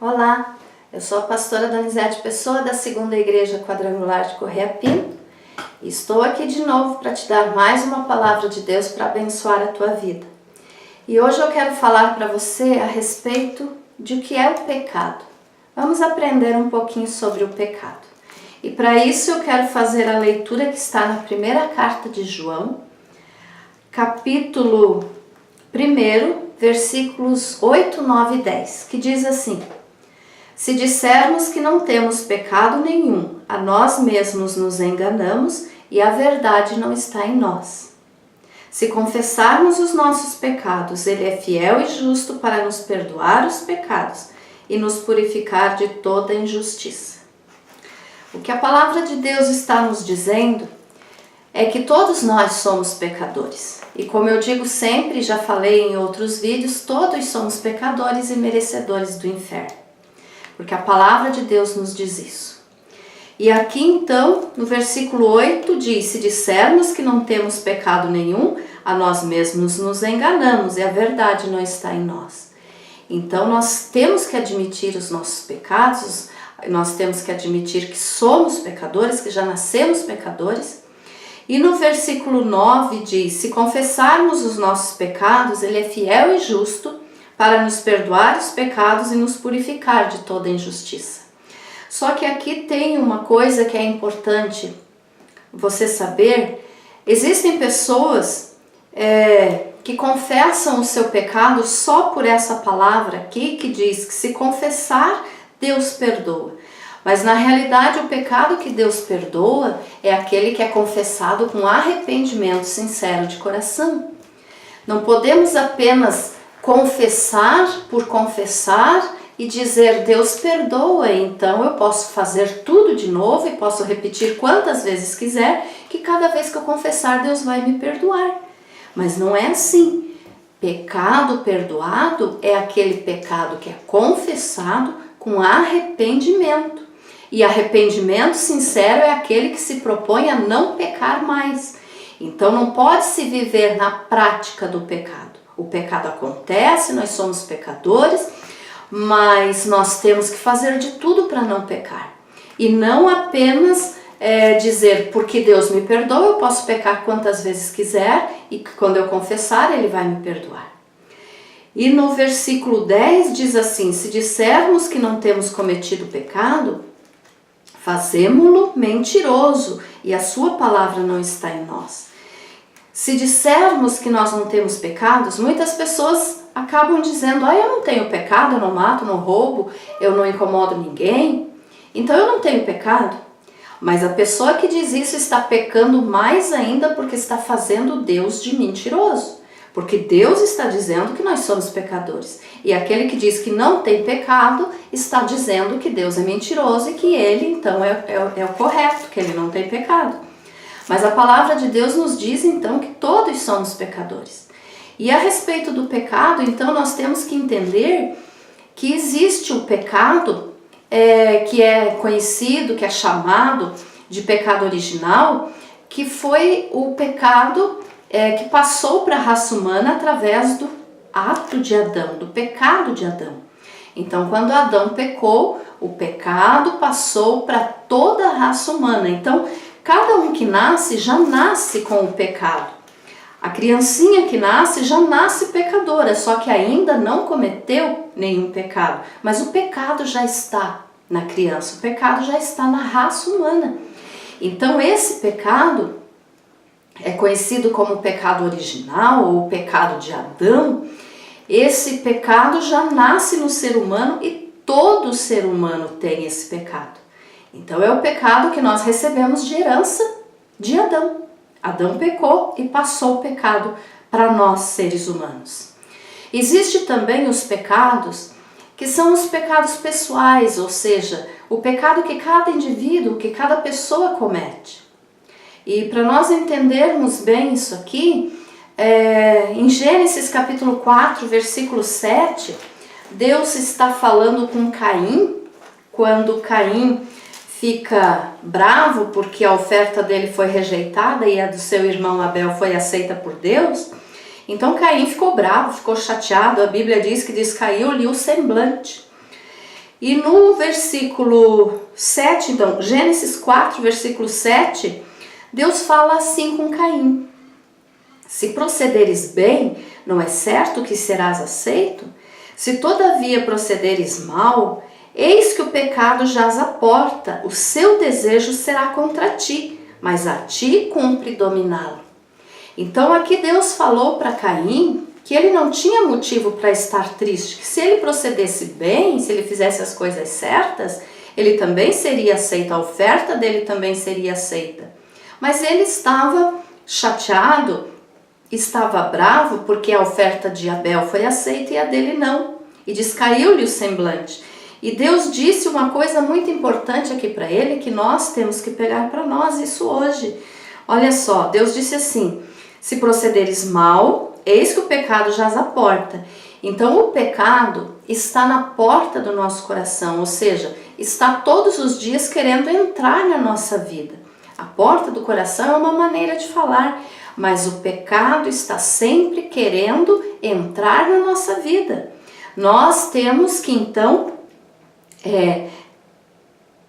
Olá, eu sou a pastora Donizete Pessoa da Segunda Igreja Quadrangular de Correia Pinto e estou aqui de novo para te dar mais uma palavra de Deus para abençoar a tua vida. E hoje eu quero falar para você a respeito de o que é o pecado. Vamos aprender um pouquinho sobre o pecado. E para isso eu quero fazer a leitura que está na primeira carta de João, capítulo 1, versículos 8, 9 e 10, que diz assim: Se dissermos que não temos pecado nenhum, a nós mesmos nos enganamos e a verdade não está em nós. Se confessarmos os nossos pecados, Ele é fiel e justo para nos perdoar os pecados e nos purificar de toda injustiça. O que a palavra de Deus está nos dizendo é que todos nós somos pecadores. E como eu digo sempre, já falei em outros vídeos, todos somos pecadores e merecedores do inferno. Porque a palavra de Deus nos diz isso. E aqui então, no versículo 8, diz: Se dissermos que não temos pecado nenhum, a nós mesmos nos enganamos e a verdade não está em nós. Então nós temos que admitir os nossos pecados, nós temos que admitir que somos pecadores, que já nascemos pecadores. E no versículo 9 diz: Se confessarmos os nossos pecados, Ele é fiel e justo para nos perdoar os pecados e nos purificar de toda injustiça. Só que aqui tem uma coisa que é importante você saber. Existem pessoas que confessam o seu pecado só por essa palavra aqui, que diz que se confessar, Deus perdoa. Mas na realidade o pecado que Deus perdoa é aquele que é confessado com arrependimento sincero de coração. Não podemos apenas confessar por confessar e dizer Deus perdoa, então eu posso fazer tudo de novo e posso repetir quantas vezes quiser, que cada vez que eu confessar Deus vai me perdoar. Mas não é assim. Pecado perdoado é aquele pecado que é confessado com arrependimento. E arrependimento sincero é aquele que se propõe a não pecar mais. Então não pode se viver na prática do pecado. O pecado acontece, nós somos pecadores, mas nós temos que fazer de tudo para não pecar. E não apenas dizer, porque Deus me perdoa, eu posso pecar quantas vezes quiser e quando eu confessar, Ele vai me perdoar. E no versículo 10 diz assim: Se dissermos que não temos cometido pecado, fazemo-lo mentiroso e a sua palavra não está em nós. Se dissermos que nós não temos pecados, muitas pessoas acabam dizendo: eu não tenho pecado, eu não mato, não roubo, eu não incomodo ninguém, então eu não tenho pecado. Mas a pessoa que diz isso está pecando mais ainda, porque está fazendo Deus de mentiroso. Porque Deus está dizendo que nós somos pecadores. E aquele que diz que não tem pecado está dizendo que Deus é mentiroso e que Ele então é o correto, que Ele não tem pecado. Mas a palavra de Deus nos diz então que todos somos pecadores. E a respeito do pecado, então nós temos que entender que existe o pecado que é conhecido, que é chamado de pecado original, que foi o pecado que passou para a raça humana através do ato de Adão, do pecado de Adão. Então, quando Adão pecou, o pecado passou para toda a raça humana. Então, cada um que nasce já nasce com o pecado. A criancinha que nasce já nasce pecadora, só que ainda não cometeu nenhum pecado. Mas o pecado já está na criança, o pecado já está na raça humana. Então, esse pecado é conhecido como pecado original ou pecado de Adão. Esse pecado já nasce no ser humano e todo ser humano tem esse pecado. Então é o pecado que nós recebemos de herança de Adão. Adão pecou e passou o pecado para nós, seres humanos. Existe também os pecados que são os pecados pessoais, ou seja, o pecado que cada indivíduo, que cada pessoa comete. E para nós entendermos bem isso aqui, em Gênesis capítulo 4, versículo 7, Deus está falando com Caim, quando Caim fica bravo porque a oferta dele foi rejeitada e a do seu irmão Abel foi aceita por Deus. Então Caim ficou bravo, ficou chateado, a Bíblia diz que descaiu-lhe o semblante. E no versículo 7, então, Gênesis 4, versículo 7, Deus fala assim com Caim: se procederes bem, não é certo que serás aceito? Se todavia procederes mal, eis que o pecado jaz à porta, o seu desejo será contra ti, mas a ti cumpre dominá-lo. Então aqui Deus falou para Caim que ele não tinha motivo para estar triste, que se ele procedesse bem, se ele fizesse as coisas certas, ele também seria aceito, a oferta dele também seria aceita. Mas ele estava chateado, estava bravo porque a oferta de Abel foi aceita e a dele não, e descaiu-lhe o semblante. E Deus disse uma coisa muito importante aqui para ele, que nós temos que pegar para nós isso hoje. Olha só, Deus disse assim: se procederes mal, eis que o pecado jaz à porta. Então o pecado está na porta do nosso coração, ou seja, está todos os dias querendo entrar na nossa vida. A porta do coração é uma maneira de falar, mas o pecado está sempre querendo entrar na nossa vida. Nós temos que então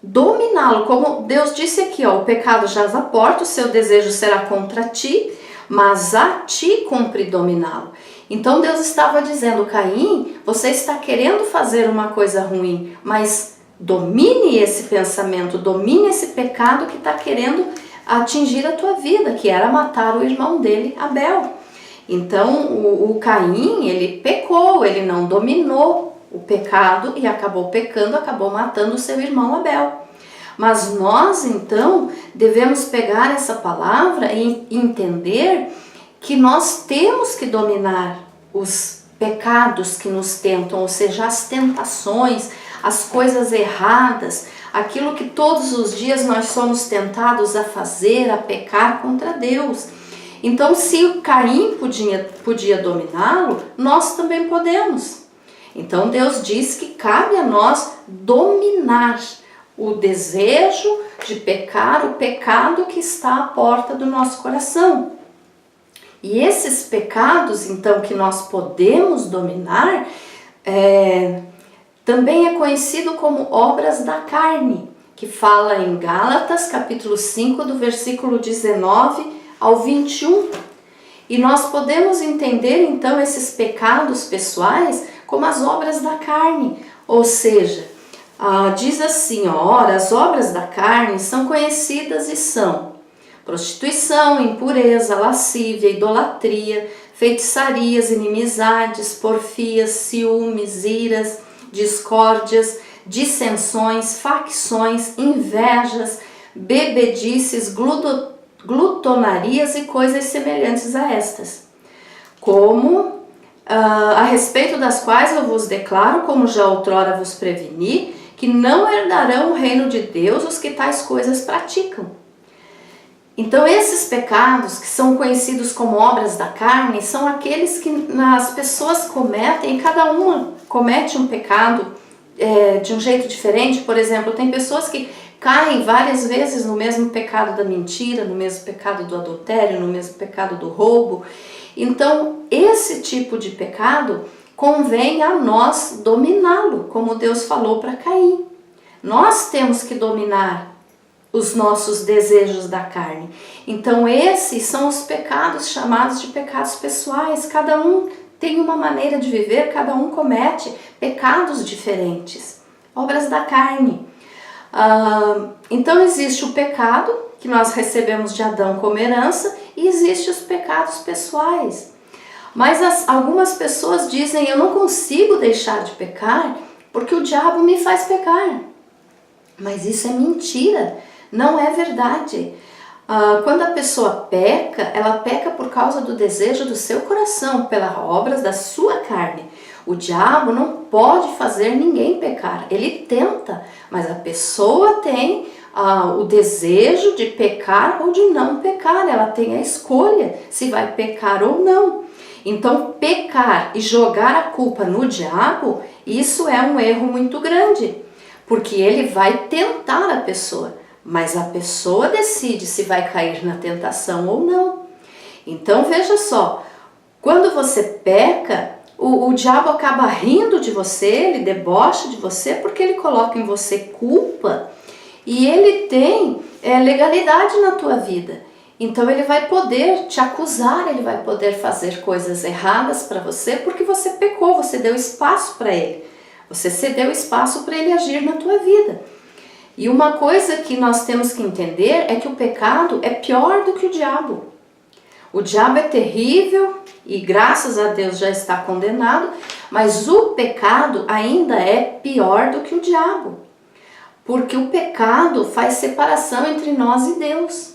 dominá-lo, como Deus disse aqui, ó, o pecado jaz à porta, o seu desejo será contra ti, mas a ti cumpre dominá-lo. Então Deus estava dizendo: Caim, você está querendo fazer uma coisa ruim, mas domine esse pensamento, domine esse pecado que está querendo atingir a tua vida, que era matar o irmão dele, Abel. Então o Caim, ele pecou, ele não dominou o pecado e acabou pecando, acabou matando o seu irmão Abel. Mas nós então devemos pegar essa palavra e entender que nós temos que dominar os pecados que nos tentam, ou seja, as tentações, as coisas erradas, aquilo que todos os dias nós somos tentados a fazer, a pecar contra Deus. Então, se o Caim podia dominá-lo, nós também podemos. Então Deus diz que cabe a nós dominar o desejo de pecar, o pecado que está à porta do nosso coração. E esses pecados, então, que nós podemos dominar, também é conhecido como obras da carne, que fala em Gálatas, capítulo 5, do versículo 19 ao 21. E nós podemos entender, então, esses pecados pessoais como as obras da carne, ou seja, diz assim, ora, as obras da carne são conhecidas e são prostituição, impureza, lascívia, idolatria, feitiçarias, inimizades, porfias, ciúmes, iras, discórdias, dissensões, facções, invejas, bebedices, glutonarias e coisas semelhantes a estas, a respeito das quais eu vos declaro, como já outrora vos preveni, que não herdarão o reino de Deus os que tais coisas praticam. Então esses pecados que são conhecidos como obras da carne são aqueles que as pessoas cometem, e cada uma comete um pecado de um jeito diferente. Por exemplo, tem pessoas que caem várias vezes no mesmo pecado da mentira, no mesmo pecado do adultério, no mesmo pecado do roubo. Então esse tipo de pecado convém a nós dominá-lo, como Deus falou para Caim. Nós temos que dominar os nossos desejos da carne. Então esses são os pecados chamados de pecados pessoais. Cada um tem uma maneira de viver, cada um comete pecados diferentes, obras da carne. Então existe o pecado que nós recebemos de Adão como herança e existe os pecados pessoais. Mas algumas pessoas dizem: eu não consigo deixar de pecar porque o diabo me faz pecar. Mas isso é mentira. Não é verdade. Quando a pessoa peca, ela peca por causa do desejo do seu coração, pelas obras da sua carne. O diabo não pode fazer ninguém pecar. Ele tenta, mas a pessoa tem o desejo de pecar ou de não pecar. Ela tem a escolha se vai pecar ou não. Então, pecar e jogar a culpa no diabo, isso é um erro muito grande, porque ele vai tentar a pessoa. Mas a pessoa decide se vai cair na tentação ou não. Então veja só, quando você peca, o diabo acaba rindo de você, ele debocha de você, porque ele coloca em você culpa e ele tem legalidade na tua vida. Então ele vai poder te acusar, ele vai poder fazer coisas erradas para você, porque você pecou, você deu espaço para ele. Você cedeu espaço para ele agir na tua vida. E uma coisa que nós temos que entender é que o pecado é pior do que o diabo. O diabo é terrível e graças a Deus já está condenado, mas o pecado ainda é pior do que o diabo. Porque o pecado faz separação entre nós e Deus.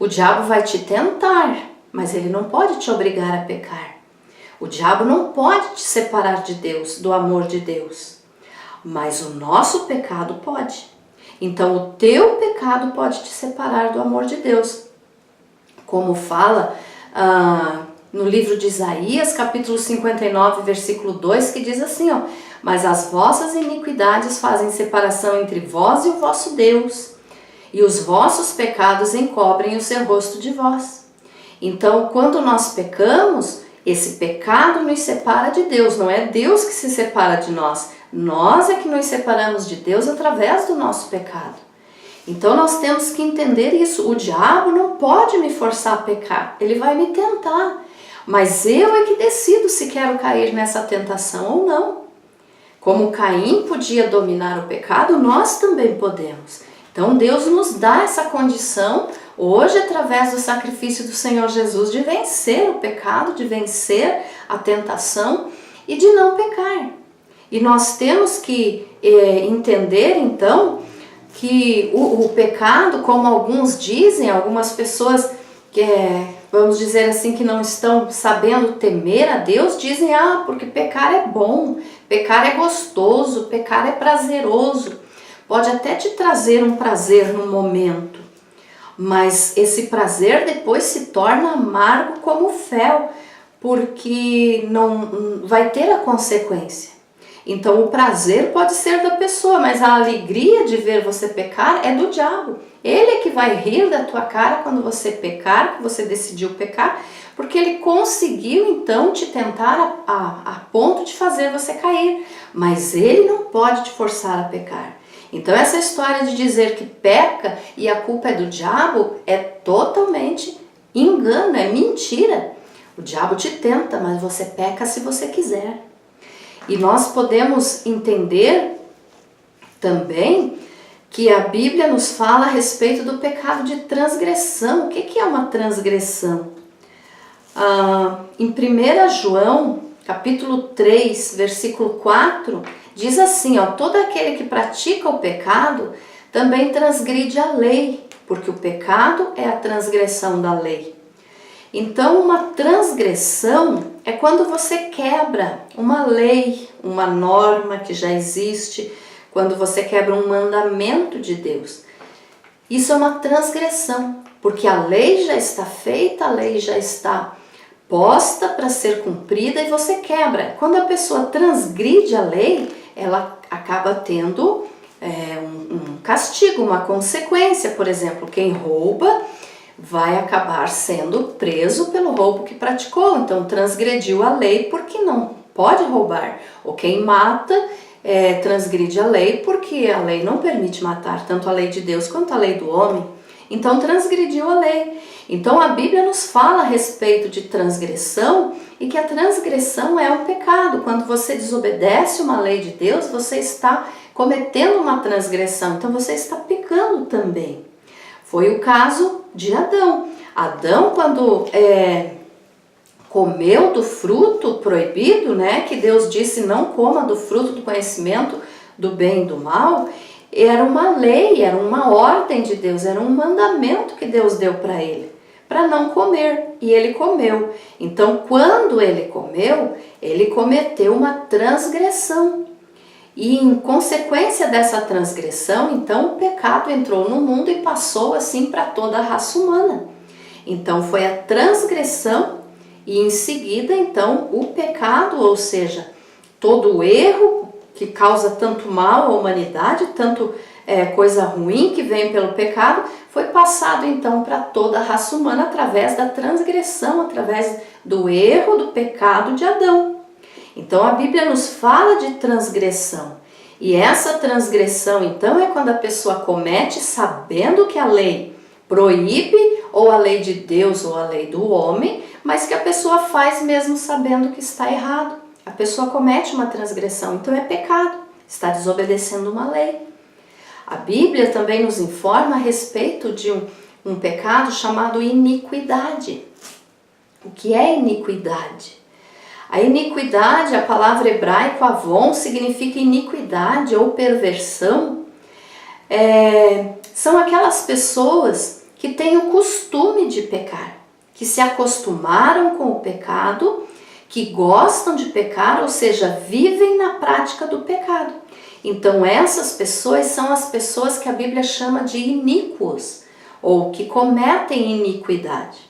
O diabo vai te tentar, mas ele não pode te obrigar a pecar. O diabo não pode te separar de Deus, do amor de Deus. Mas o nosso pecado pode. Então o teu pecado pode te separar do amor de Deus. Como fala no livro de Isaías, capítulo 59, versículo 2, que diz assim, ó: mas as vossas iniquidades fazem separação entre vós e o vosso Deus, e os vossos pecados encobrem o seu rosto de vós. Então, quando nós pecamos, esse pecado nos separa de Deus, não é Deus que se separa de nós. Nós é que nos separamos de Deus através do nosso pecado. Então, nós temos que entender isso. O diabo não pode me forçar a pecar, ele vai me tentar. Mas eu é que decido se quero cair nessa tentação ou não. Como Caim podia dominar o pecado, nós também podemos. Então Deus nos dá essa condição, hoje através do sacrifício do Senhor Jesus, de vencer o pecado, de vencer a tentação e de não pecar. E nós temos que entender então que o pecado, como alguns dizem, algumas pessoas que vamos dizer assim, que não estão sabendo temer a Deus, dizem, porque pecar é bom, pecar é gostoso, pecar é prazeroso. Pode até te trazer um prazer no momento, mas esse prazer depois se torna amargo como fel, porque não vai ter a consequência. Então o prazer pode ser da pessoa, mas a alegria de ver você pecar é do diabo. Ele é que vai rir da tua cara quando você pecar, que você decidiu pecar, porque ele conseguiu então te tentar a ponto de fazer você cair, mas ele não pode te forçar a pecar. Então essa história de dizer que peca e a culpa é do diabo é totalmente engano, é mentira. O diabo te tenta, mas você peca se você quiser. E nós podemos entender também que a Bíblia nos fala a respeito do pecado de transgressão. O que é uma transgressão? Em 1 João, capítulo 3, versículo 4, diz assim, todo aquele que pratica o pecado também transgride a lei, porque o pecado é a transgressão da lei. Então, uma transgressão é quando você quebra uma lei, uma norma que já existe, quando você quebra um mandamento de Deus. Isso é uma transgressão, porque a lei já está feita, a lei já está posta para ser cumprida e você quebra. Quando a pessoa transgride a lei, ela acaba tendo um castigo, uma consequência. Por exemplo, quem rouba vai acabar sendo preso pelo roubo que praticou. Então, transgrediu a lei porque não pode roubar. Ou quem mata transgride a lei porque a lei não permite matar, tanto a lei de Deus quanto a lei do homem. Então, transgrediu a lei. Então, a Bíblia nos fala a respeito de transgressão e que a transgressão é um pecado. Quando você desobedece uma lei de Deus, você está cometendo uma transgressão. Então, você está pecando também. Foi o caso de Adão. Adão, quando comeu do fruto proibido, que Deus disse não coma do fruto do conhecimento do bem e do mal, era uma lei, era uma ordem de Deus, era um mandamento que Deus deu para ele, para não comer, e ele comeu. Então, quando ele comeu, ele cometeu uma transgressão. E em consequência dessa transgressão, então o pecado entrou no mundo e passou assim para toda a raça humana. Então foi a transgressão e em seguida então o pecado, ou seja, todo o erro que causa tanto mal à humanidade, tanto coisa ruim que vem pelo pecado, foi passado então para toda a raça humana através da transgressão, através do erro, do pecado de Adão. Então a Bíblia nos fala de transgressão. E essa transgressão, então, é quando a pessoa comete sabendo que a lei proíbe, ou a lei de Deus ou a lei do homem, mas que a pessoa faz mesmo sabendo que está errado. A pessoa comete uma transgressão, então é pecado, está desobedecendo uma lei. A Bíblia também nos informa a respeito de um pecado chamado iniquidade. O que é iniquidade? A iniquidade, a palavra hebraica avon, significa iniquidade ou perversão. São aquelas pessoas que têm o costume de pecar, que se acostumaram com o pecado, que gostam de pecar, ou seja, vivem na prática do pecado. Então essas pessoas são as pessoas que a Bíblia chama de iníquos, ou que cometem iniquidade.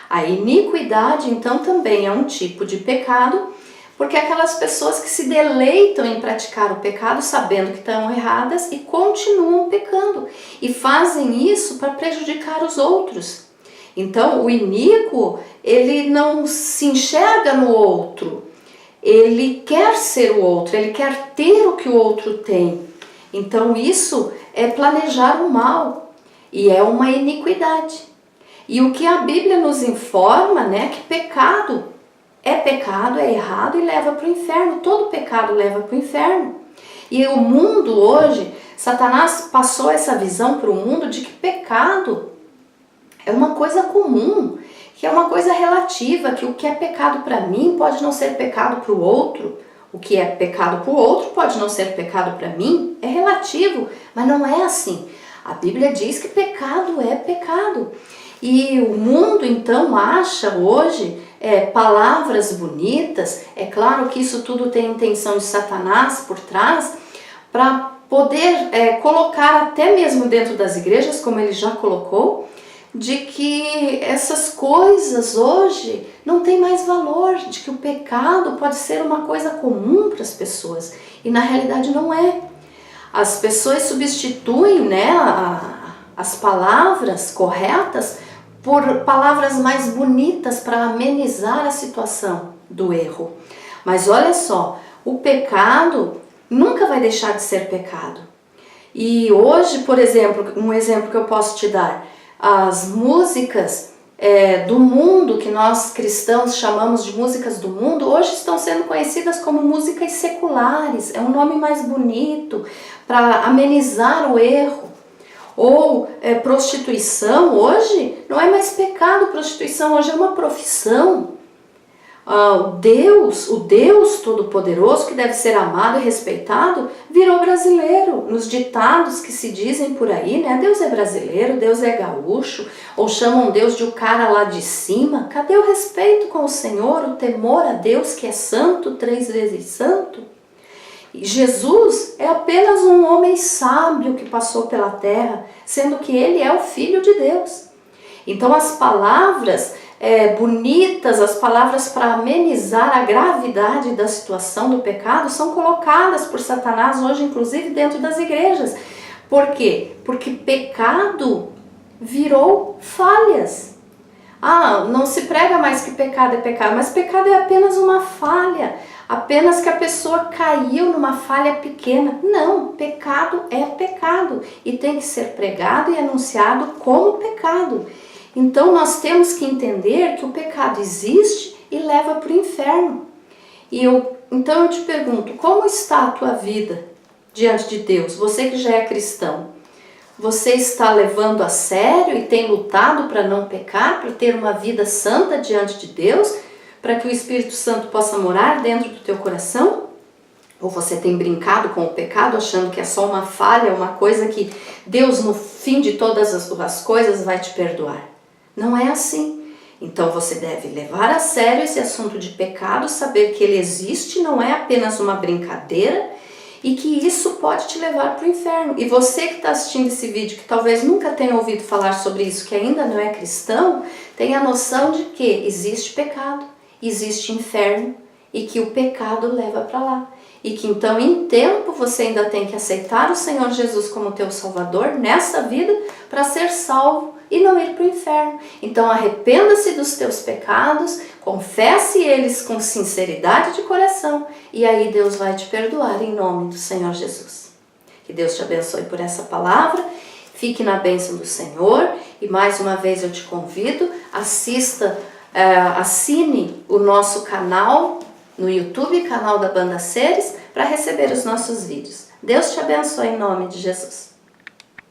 A iniquidade, então, também é um tipo de pecado, porque aquelas pessoas que se deleitam em praticar o pecado sabendo que estão erradas e continuam pecando e fazem isso para prejudicar os outros. Então, o iníquo, ele não se enxerga no outro, ele quer ser o outro, ele quer ter o que o outro tem. Então, isso é planejar o mal e é uma iniquidade. E o que a Bíblia nos informa, né, que pecado, é errado e leva para o inferno. Todo pecado leva para o inferno. E o mundo hoje, Satanás passou essa visão para o mundo de que pecado é uma coisa comum, que é uma coisa relativa, que o que é pecado para mim pode não ser pecado para o outro. O que é pecado para o outro pode não ser pecado para mim. É relativo, mas não é assim. A Bíblia diz que pecado é pecado. E o mundo então acha hoje palavras bonitas, é claro que isso tudo tem intenção de Satanás por trás, para poder colocar até mesmo dentro das igrejas, como ele já colocou, de que essas coisas hoje não têm mais valor, de que o pecado pode ser uma coisa comum para as pessoas, e na realidade não é. As pessoas substituem, né, as palavras corretas por palavras mais bonitas para amenizar a situação do erro. Mas olha só, o pecado nunca vai deixar de ser pecado. E hoje, por exemplo, um exemplo que eu posso te dar, as músicas do mundo, que nós cristãos chamamos de músicas do mundo, hoje estão sendo conhecidas como músicas seculares. É um nome mais bonito para amenizar o erro. Ou prostituição, hoje não é mais pecado, prostituição hoje é uma profissão. O Deus Todo-Poderoso, que deve ser amado e respeitado, virou brasileiro. Nos ditados que se dizem por aí, né? Deus é brasileiro, Deus é gaúcho, ou chamam Deus de o cara lá de cima. Cadê o respeito com o Senhor, o temor a Deus que é santo, 3 vezes santo? E Jesus é apenas um homem sábio que passou pela terra, sendo que ele é o Filho de Deus. Então as palavras bonitas, as palavras para amenizar a gravidade da situação do pecado são colocadas por Satanás hoje, inclusive dentro das igrejas. Por quê? Porque pecado virou falhas. Não se prega mais que pecado é pecado, mas pecado é apenas uma falha. Apenas que a pessoa caiu numa falha pequena. Não, pecado é pecado e tem que ser pregado e anunciado como pecado. Então nós temos que entender que o pecado existe e leva para o inferno. Então eu te pergunto, como está a tua vida diante de Deus? Você que já é cristão, você está levando a sério e tem lutado para não pecar, para ter uma vida santa diante de Deus, para que o Espírito Santo possa morar dentro do teu coração? Ou você tem brincado com o pecado, achando que é só uma falha, uma coisa que Deus, no fim de todas as coisas, vai te perdoar? Não é assim. Então você deve levar a sério esse assunto de pecado, saber que ele existe, não é apenas uma brincadeira, e que isso pode te levar para o inferno. E você que está assistindo esse vídeo, que talvez nunca tenha ouvido falar sobre isso, que ainda não é cristão, tenha a noção de que existe pecado, existe inferno e que o pecado leva para lá. E que então em tempo você ainda tem que aceitar o Senhor Jesus como teu Salvador nessa vida para ser salvo e não ir para o inferno. Então arrependa-se dos teus pecados, confesse eles com sinceridade de coração e aí Deus vai te perdoar em nome do Senhor Jesus. Que Deus te abençoe por essa palavra, fique na bênção do Senhor e mais uma vez eu te convido, assine o nosso canal no YouTube, canal da Banda Seres, para receber os nossos vídeos. Deus te abençoe em nome de Jesus.